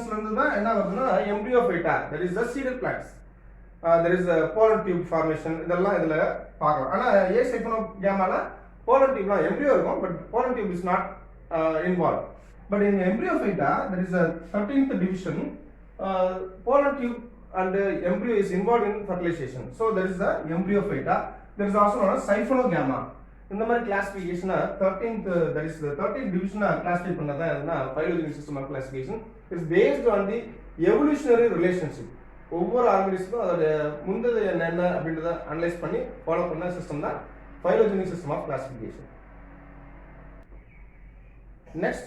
ல இருந்து தான் என்ன வருதுன்னா Embryophyta, that is the seeded plants. There is a pollen tube formation. இதெல்லாம் இதுல பார்க்கலாம். ஆனா Asyphonogamma ல pollen tube லாம் embryo இருக்கும், but pollen tube is not involved. But in Embryophyta, there is a 13th division. Pollen tube and embryo is involved in fertilization. So there is the Embryophyta. There is also known as Siphonogamma. இந்த மாதிரி கிளாசிஃபிகேஷனை 13th, that is the 13th division classify பண்ணதா எதுனா phylogenetic system of classification is based on the evolutionary relationship. ஒவ்வொரு ஆர்கானிசமும் அதோட முந்தைய என்ன அப்படின்றத analyse பண்ணி ஃபாலோ பண்ண சிஸ்டம் தான் phylogenetic system of classification. Next,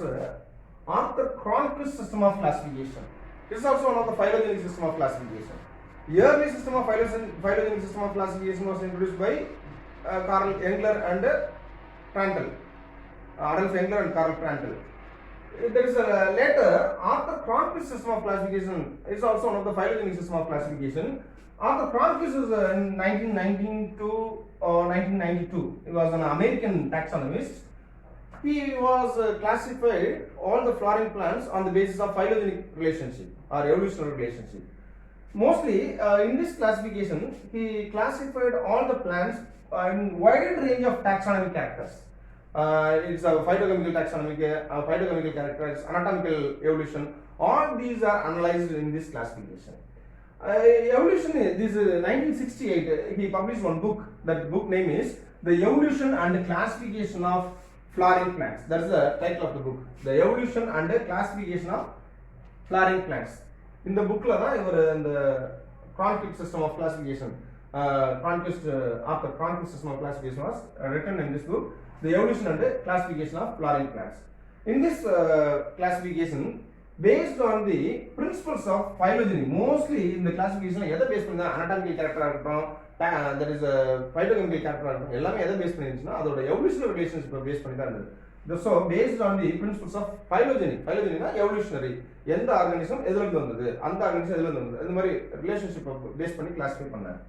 Arthur Cronquist system of classification. This is also one of the phylogenetic system of classification. The early system of phylogenetic system of classification was introduced by Carl Engler and Prandtl. Adolf Engler and Carl Prandtl. There is a later Arthur Cronquist system of classification is also one of the phylogenetic system of classification. Arthur Cronquist is in 1919 to 1992. He was an American taxonomist. He was classified all the flowering plants on the basis of phylogenetic relationship or evolutionary relationship. Mostly in this classification, he classified all the plants in wide range of taxonomic characters. It's a phytochemical taxonomic, phytochemical characters, anatomical evolution. All these are analyzed in this classification. Evolution is this 1968. He published one book. That book name is The Evolution and Classification of Flowering Plants. That is the title of the book. The Evolution and Classification of Flowering Plants. In the book la da ivar the Cronquist system of classification, Arthur Cronquist system of classification was written in this book, The Evolution and Classification of Flowering Plants. In this classification, based on the principles of phylogeny, mostly in the classification எதை base பண்ணி anatomical character இருக்கட்டும், there is a phytochemical character இருக்கட்டும், எல்லாமே எதை base பண்ணிருந்துச்சுன்னா அதோட evolutionary relationship base பண்ணி தான் இருந்தது. So based on the principles of phylogeny னா evolutionary, எந்த ஆர்கானிசம் எதுல இருந்து வந்தது, அந்த ஆர்கானிசம் எதுல இருந்து வந்தது, இந்த மாதிரி ரிலேஷன்ஷிப் பேஸ் பண்ணி கிளாசிஃபை பண்ணாங்க.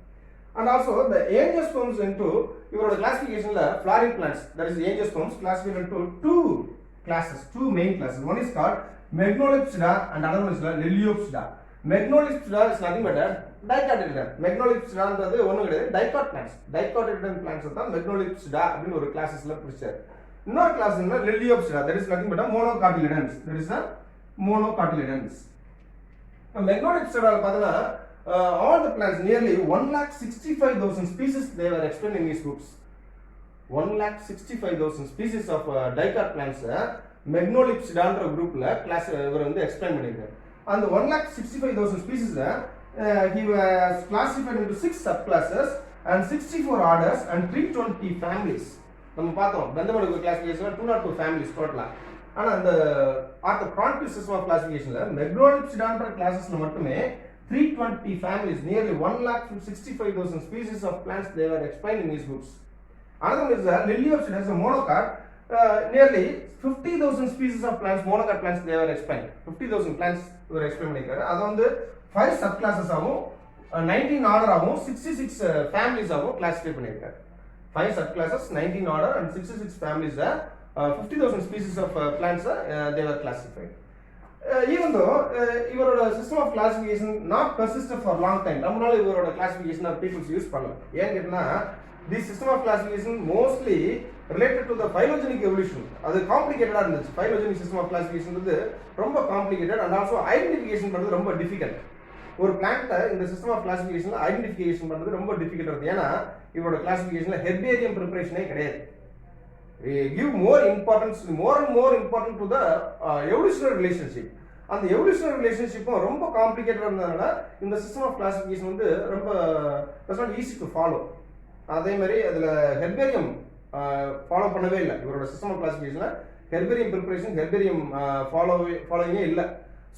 And also the angiosperms into இவரோட கிளாசிஃபிகேஷன்ல flowering plants, that is angiosperms classified into two classes, two main classes. One is called Megnolepsida and another one is called Liliopsida. Megnolepsida is nothing but a dicotyledon. Megnolepsida ன்றது ஒண்ணும் கிடையாது, dicot plants. Dicotyledon plants தான் Megnolepsida அப்படின ஒரு கிளாஸஸ்ல பிரிச்சாரு. இன்னொரு class என்ன Liliopsida, that is nothing but a monocotyledons. That is a monocotyledons. Megnolepsida பார்த்தா all the plants, nearly 1,65,000 species they were explained in these books. 1,65,000 species of dicot plants Megnolepsida ன்ற குரூப்ல class இவர் வந்து explain பண்ணிருக்காரு. அந்த 1,65,000 species he was classified into 6 subclasses and 64 orders and 320 families. நம்ம பார்த்தோம் கந்தமடுகு கிளாசிஃபிகேஷன்ல 202 families டோட்டலா. ஆனா அந்த Arthur Cronquist system of classificationல Megnolepsida ன்ற கிளாसेसல மட்டுமே 320 families, nearly 1,65,000 species of plants they were explained in these books. Another one is Liliopsida as a monocot. Nearly 50,000 species of plants, monocot plants they were explained. 50,000 plants were explained பண்ணிருக்காரு. அது வந்து 5 subclasses ஆவும் 19 order ஆவும் 66 families ஆவும் classify பண்ணிருக்காரு. 5 subclasses, 19 order and 66 families 50,000 species of plants they were classified. Even though இவரோட system of classification not persisted for long time, நம்மளால இவரோட classification people use பண்ணல. ஏன் கேட்டா this system of classification mostly related to the phylogenic evolution. அது காம்ப்ளிகேட்டடா இருந்துச்சு. phylogenic system of classification வந்து ரொம்ப complicated and also identification பண்றது ரொம்ப difficult. ஒரு பிளான்ட் இந்த சிஸ்டம் ஆஃப் கிளாசிஃபிகேஷன்ல ஐடென்டிஃபிகேஷன் பண்றது ரொம்ப டிஃபிகல்ட் இருக்கு. ஏன்னா இவரோட கிளாசிஃபிகேஷன்ல ஹெர்பேரியம் ப்ரிப்பரேஷனே கிடையாது. give more importance to the evolutionary relationship. அந்த evolutionary relationship ரொம்ப காம்ப்ளிகேட்டடா இருந்ததனால இந்த சிஸ்டம் ஆஃப் கிளாசிஃபிகேஷன் வந்து ரொம்ப not easy to follow. அதே மாதிரி அதுல ஹெர்பேரியம் ஃபாலோ பண்ணவே இல்லை. இவரோட சிஸ்டம் ஆஃப் கிளாசிஃபிகேஷன்ல ஹெர்பேரியம் ப்ரிப்பரேஷன் ஹெர்பேரியம் ஃபாலோயிங்கே இல்லை.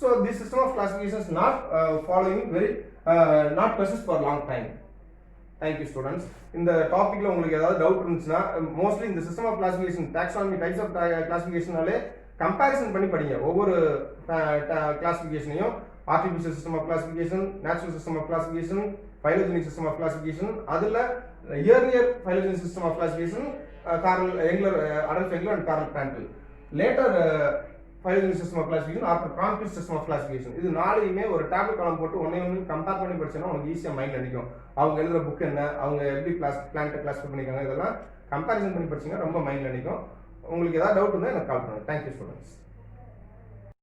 So this system of classification is not following very not persist for long time. Thank you students. இந்த டாபிக்ல உங்களுக்கு ஏதாவது டவுட் இருந்துச்சுன்னா மோஸ்ட்லி இந்த system of classification taxonomy types of கிளாசிஃபிகேஷனாலே கம்பேரிசன் பண்ணி படிங்க. ஒவ்வொரு கிளாசிஃபிகேஷனையும் artificial system of classification, natural system of classification, phylogenic system of classification, அதில் earlier phylogenic system of classification Karl Engler, Adolf Engler and curl பிராண்டில், later phylogenetic system of classification or Cronquist system of classification. இது நாளையுமே ஒரு tablet காலம் போட்டு ஒண்ணே compare பண்ணி படிச்சேன்னா உங்களுக்கு ஈஸியா மைண்ட்ல நிக்கும். அவங்க எழுதுற புக் என்ன, அவங்க எப்படி பிளான்ட் கிளாஸிஃபை பண்ணிருக்காங்க, இதெல்லாம் கம்பேரிசன் பண்ணி படிச்சீங்கன்னா ரொம்ப மைண்ட்ல நிக்கும். உங்களுக்கு ஏதாவது டவுட் இருந்தா எனக்கு கால் பண்ணுங்க. Thank you students.